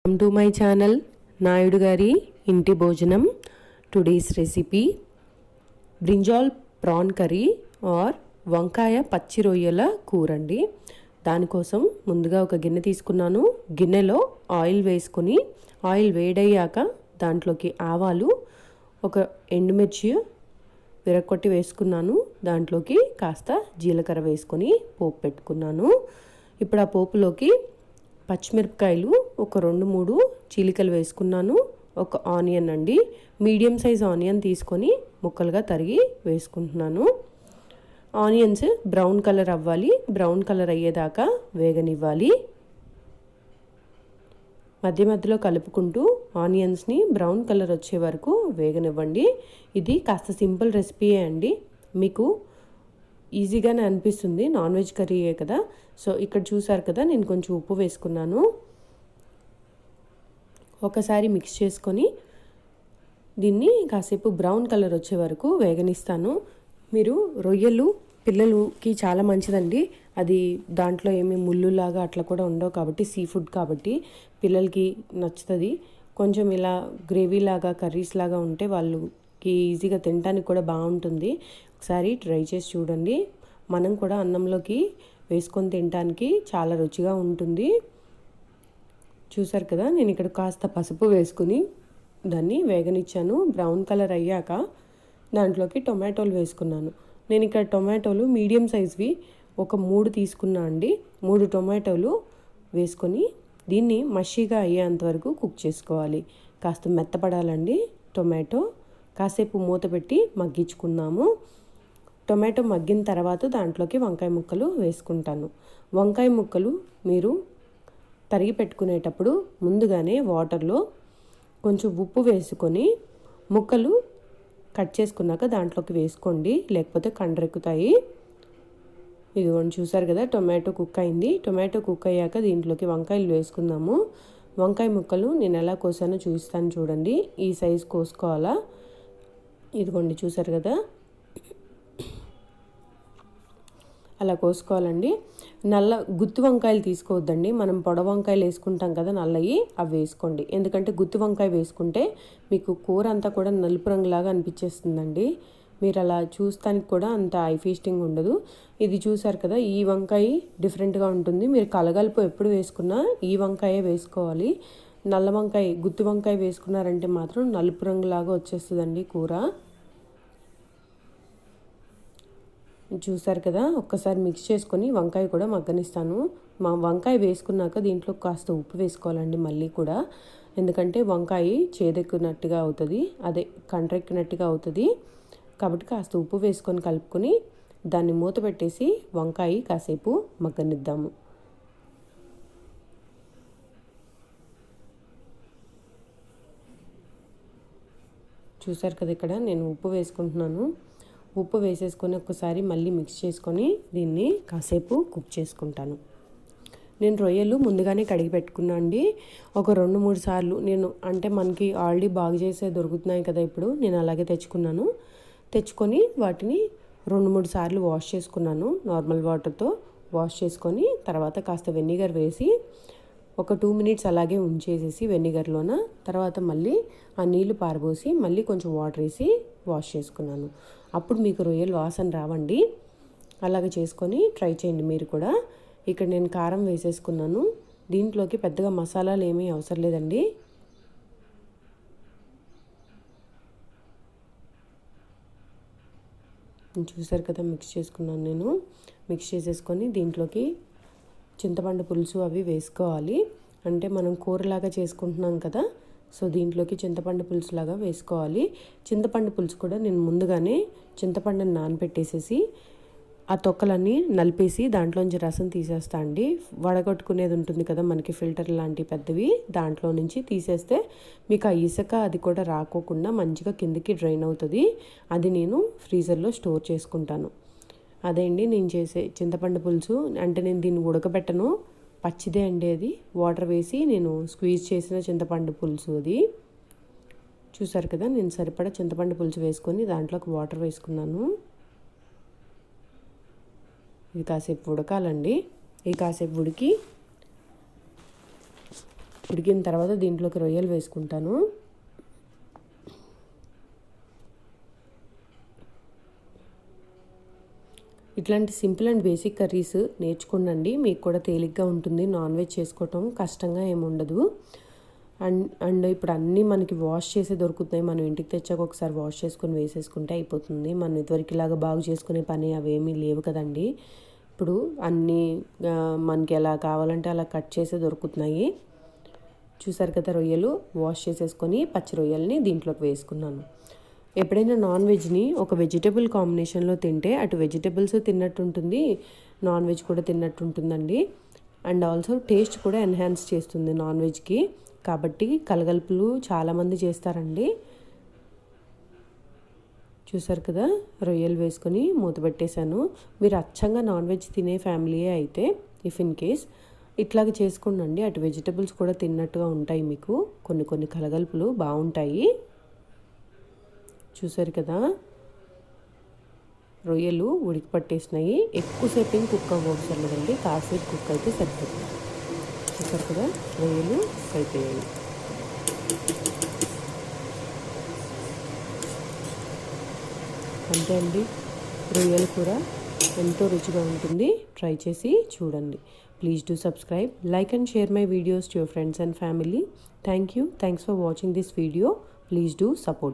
Welcome to my channel Naidu గారి ఇంటి భోజనం. Today's recipe brinjal prawn curry or వంకాయ పచ్చి రొయ్యల కూర అండి. దానికోసం ముందుగా ఒక గిన్నె తీసుకున్నాను. గిన్నెలో ఆయిల్ వేసుకొని ఆయిల్ వేడయ్యాక దాంట్లోకి ఆవాలు, ఒక ఎండుమిర్చి విరగొట్టి వేసుకున్నాను. దాంట్లోకి కాస్త జీలకర్ర వేసుకొని పోపు పెట్టుకున్నాను. ఇప్పుడు ఆ పోపులోకి పచ్చిమిరపకాయలు ఒక 2-3 చీలికలు వేసుకున్నాను. ఒక ఆనియన్ అండి, మీడియం సైజ్ ఆనియన్ తీసుకొని ముక్కలుగా తరిగి వేసుకుంటున్నాను. ఆనియన్స్ బ్రౌన్ కలర్ అవ్వాలి. బ్రౌన్ కలర్ అయ్యేదాకా వేగనివ్వాలి. మధ్య మధ్యలో కలుపుకుంటూ ఆనియన్స్ని బ్రౌన్ కలర్ వచ్చే వరకు వేగనివ్వండి. ఇది కాస్త సింపుల్ రెసిపీయే అండి, మీకు ఈజీగానే అనిపిస్తుంది, నాన్ వెజ్ కర్రీయే కదా. సో ఇక్కడ చూసారు కదా, నేను కొంచెం ఉప్పు వేసుకున్నాను. ఒకసారి మిక్స్ చేసుకొని దీన్ని కాసేపు బ్రౌన్ కలర్ వచ్చే వరకు వేగనిస్తాను. మీరు రొయ్యలు పిల్లలకి చాలా మంచిదండి. అది దాంట్లో ఏమి ముళ్ళులాగా అట్లా కూడా ఉండవు కాబట్టి, సీ ఫుడ్ కాబట్టి పిల్లలకి నచ్చుతుంది. కొంచెం ఇలా గ్రేవీ లాగా కర్రీస్ లాగా ఉంటే వాళ్ళకి ఈజీగా తినడానికి కూడా బాగుంటుంది. ఒకసారి ట్రై చేసి చూడండి. మనం కూడా అన్నంలోకి వేసుకొని తినడానికి చాలా రుచిగా ఉంటుంది. చూసారు కదా, నేను ఇక్కడ కాస్త పసుపు వేసుకుని దాన్ని వేగనిచ్చాను. బ్రౌన్ కలర్ అయ్యాక దాంట్లోకి టొమాటోలు వేసుకున్నాను. నేను ఇక్కడ టొమాటోలు మీడియం సైజ్వి ఒక 3 తీసుకున్నా అండి. 3 టొమాటోలు వేసుకొని దీన్ని మషీగా అయ్యేంత వరకు కుక్ చేసుకోవాలి. కాస్త మెత్తపడాలండి టొమాటో. కాసేపు మూత పెట్టి మగ్గించుకున్నాము. టొమాటో మగ్గిన తర్వాత దాంట్లోకి వంకాయ ముక్కలు వేసుకుంటాను. వంకాయ ముక్కలు మీరు తరిగి పెట్టుకునేటప్పుడు ముందుగానే వాటర్లో కొంచెం ఉప్పు వేసుకొని ముక్కలు కట్ చేసుకున్నాక దాంట్లోకి వేసుకోండి, లేకపోతే కండ్రెక్కుతాయి. ఇదిగోండి చూసారు కదా, టొమాటో కుక్ అయింది. టొమాటో కుక్ అయ్యాక దీంట్లోకి వంకాయలు వేసుకుందాము. వంకాయ ముక్కలు నేను ఎలా కోసానో చూపిస్తాను చూడండి. ఈ సైజు కోసుకోవాలా. ఇదిగోండి చూసారు కదా, అలా కోసుకోవాలండి. నల్ల గుత్తి వంకాయలు తీసుకోవద్దండి. మనం పొడవు వంకాయలు వేసుకుంటాం కదా నల్లవి, అవి వేసుకోండి. ఎందుకంటే గుత్తి వంకాయ వేసుకుంటే మీకు కూర అంతా కూడా నలుపు రంగులాగా అనిపించేస్తుందండి. మీరు అలా చూస్తానికి కూడా అంత ఐ ఫీస్టింగ్ ఉండదు. ఇది చూసారు కదా, ఈ వంకాయ డిఫరెంట్గా ఉంటుంది. మీరు కలగలుపు ఎప్పుడు వేసుకున్నా ఈ వంకాయే వేసుకోవాలి. నల్ల వంకాయ గుత్తి వంకాయ వేసుకున్నారంటే మాత్రం నలుపు రంగులాగా వచ్చేస్తుందండి కూర. చూసారు కదా, ఒక్కసారి మిక్స్ చేసుకొని వంకాయ కూడా మగ్గనిస్తాను. వంకాయ వేసుకున్నాక దీంట్లో కాస్త ఉప్పు వేసుకోవాలండి మళ్ళీ కూడా. ఎందుకంటే వంకాయ చేదెక్కినట్టుగా అవుతుంది, అదే కండ్రెక్కినట్టుగా అవుతుంది. కాబట్టి కాస్త ఉప్పు వేసుకొని కలుపుకొని దాన్ని మూత పెట్టేసి వంకాయ కాసేపు మగ్గనిద్దాము. చూసారు కదా, ఇక్కడ నేను ఉప్పు వేసుకుంటున్నాను. ఉప్పు వేసేసుకొని ఒకసారి మళ్ళీ మిక్స్ చేసుకొని దీన్ని కాసేపు కుక్ చేసుకుంటాను. నేను రొయ్యలు ముందుగానే కడిగి పెట్టుకున్నా అండి. ఒక 2-3 సార్లు నేను, అంటే మనకి ఆల్రెడీ బాగు చేసే దొరుకుతున్నాయి కదా ఇప్పుడు, నేను అలాగే తెచ్చుకొని వాటిని 2-3 సార్లు వాష్ చేసుకున్నాను. నార్మల్ వాటర్తో వాష్ చేసుకొని తర్వాత కాస్త వెనిగర్ వేసి ఒక 2 మినిట్స్ అలాగే ఉంచేసేసి వెనిగర్లోన, తర్వాత మళ్ళీ ఆ నీళ్లు పారబోసి మళ్ళీ కొంచెం వాటర్ వేసి వాష్ చేసుకున్నాను. అప్పుడు మీకు రొయ్యలు వాసన రావండి. అలాగే చేసుకొని ట్రై చేయండి మీరు కూడా. ఇక్కడ నేను కారం వేసేసుకున్నాను. దీంట్లోకి పెద్దగా మసాలాలు ఏమీ అవసరం లేదండి. చూసారు కదా, మిక్స్ చేసుకున్నాను నేను. మిక్స్ చేసేసుకొని దీంట్లోకి చింతపండు పులుసు అవి వేసుకోవాలి. అంటే మనం కూరలాగా చేసుకుంటున్నాం కదా, సో దీంట్లోకి చింతపండు పులుసు లాగా వేసుకోవాలి. చింతపండు పులుసు కూడా నేను ముందుగానే చింతపండుని నానబెట్టేసేసి ఆ తొక్కలన్నీ నలిపేసి దాంట్లోంచి రసం తీసేస్తా అండి. వడగొట్టుకునేది ఉంటుంది కదా మనకి, ఫిల్టర్ లాంటి పెద్దవి, దాంట్లో నుంచి తీసేస్తే మీకు ఆ ఇసుక అది కూడా రాకోకుండా మంచిగా కిందకి డ్రైన్ అవుతుంది. అది నేను ఫ్రీజర్లో స్టోర్ చేసుకుంటాను. అదే అండి నేను చేసే చింతపండు పులుసు. అంటే నేను దీన్ని ఉడకబెట్టను, పచ్చిదే అండి అది. వాటర్ వేసి నేను స్క్వీజ్ చేసిన చింతపండు పులుసు అది. చూసారు కదా, నేను సరిపడా చింతపండు పులుసు వేసుకొని దాంట్లోకి వాటర్ వేసుకున్నాను. ఇది కాసేపు ఉడకాలండి. ఇది కాసేపు ఉడికి ఉడికిన తర్వాత దీంట్లోకి రొయ్యలు వేసుకుంటాను. ఇట్లాంటి సింపుల్ అండ్ బేసిక్ కర్రీస్ నేర్చుకోండి, మీకు కూడా తేలిగ్గా ఉంటుంది. నాన్ వెజ్ చేసుకోవటం కష్టంగా ఏముండదు. అండ్ ఇప్పుడు అన్నీ మనకి వాష్ చేసే దొరుకుతున్నాయి. మనం ఇంటికి తెచ్చాక ఒకసారి వాష్ చేసుకొని వేసేసుకుంటే అయిపోతుంది. మనం ఇదివరకులాగా బాగు చేసుకునే పని అవేమీ లేవు కదండి. ఇప్పుడు అన్నీ మనకి ఎలా కావాలంటే అలా కట్ చేసే దొరుకుతున్నాయి. చూసారు కదా, రొయ్యలు వాష్ చేసేసుకొని పచ్చి రొయ్యల్ని దీంట్లోకి వేసుకున్నాను. ఎప్పుడైనా నాన్ వెజ్ని ఒక వెజిటబుల్ కాంబినేషన్లో తింటే అటు వెజిటబుల్స్ తిన్నట్టు ఉంటుంది, నాన్ వెజ్ కూడా తిన్నట్టు ఉంటుందండి. అండ్ ఆల్సో టేస్ట్ కూడా ఎన్హాన్స్ చేస్తుంది నాన్ వెజ్కి. కాబట్టి కలగలుపులు చాలామంది చేస్తారండి. చూసారు కదా, రొయ్యలు వేసుకొని మూత పెట్టేశాను. మీరు అచ్చంగా నాన్ వెజ్ తినే ఫ్యామిలీయే అయితే ఇఫ్ ఇన్ కేస్ ఇట్లాగ చేసుకోండి, అటు వెజిటబుల్స్ కూడా తిన్నట్టుగా ఉంటాయి. మీకు కొన్ని కలగలుపులు బాగుంటాయి. చూసారు కదా, రొయ్యలు ఉడికి పట్టేసినాయి. ఎక్కువసేపు ఏం కుక్ అవ్వవసరం లేదండి, కాసేపు కుక్ అయితే సరిపోతుంది. చూసారు కదా, రొయ్యలు కుక్ అయిపోయాయి. అంతే అండి, రొయ్యలు కూర ఎంతో రుచిగా ఉంటుంది. ట్రై చేసి చూడండి. Please do subscribe, like and share my videos to your friends and family. Thanks for watching this video. Please do support.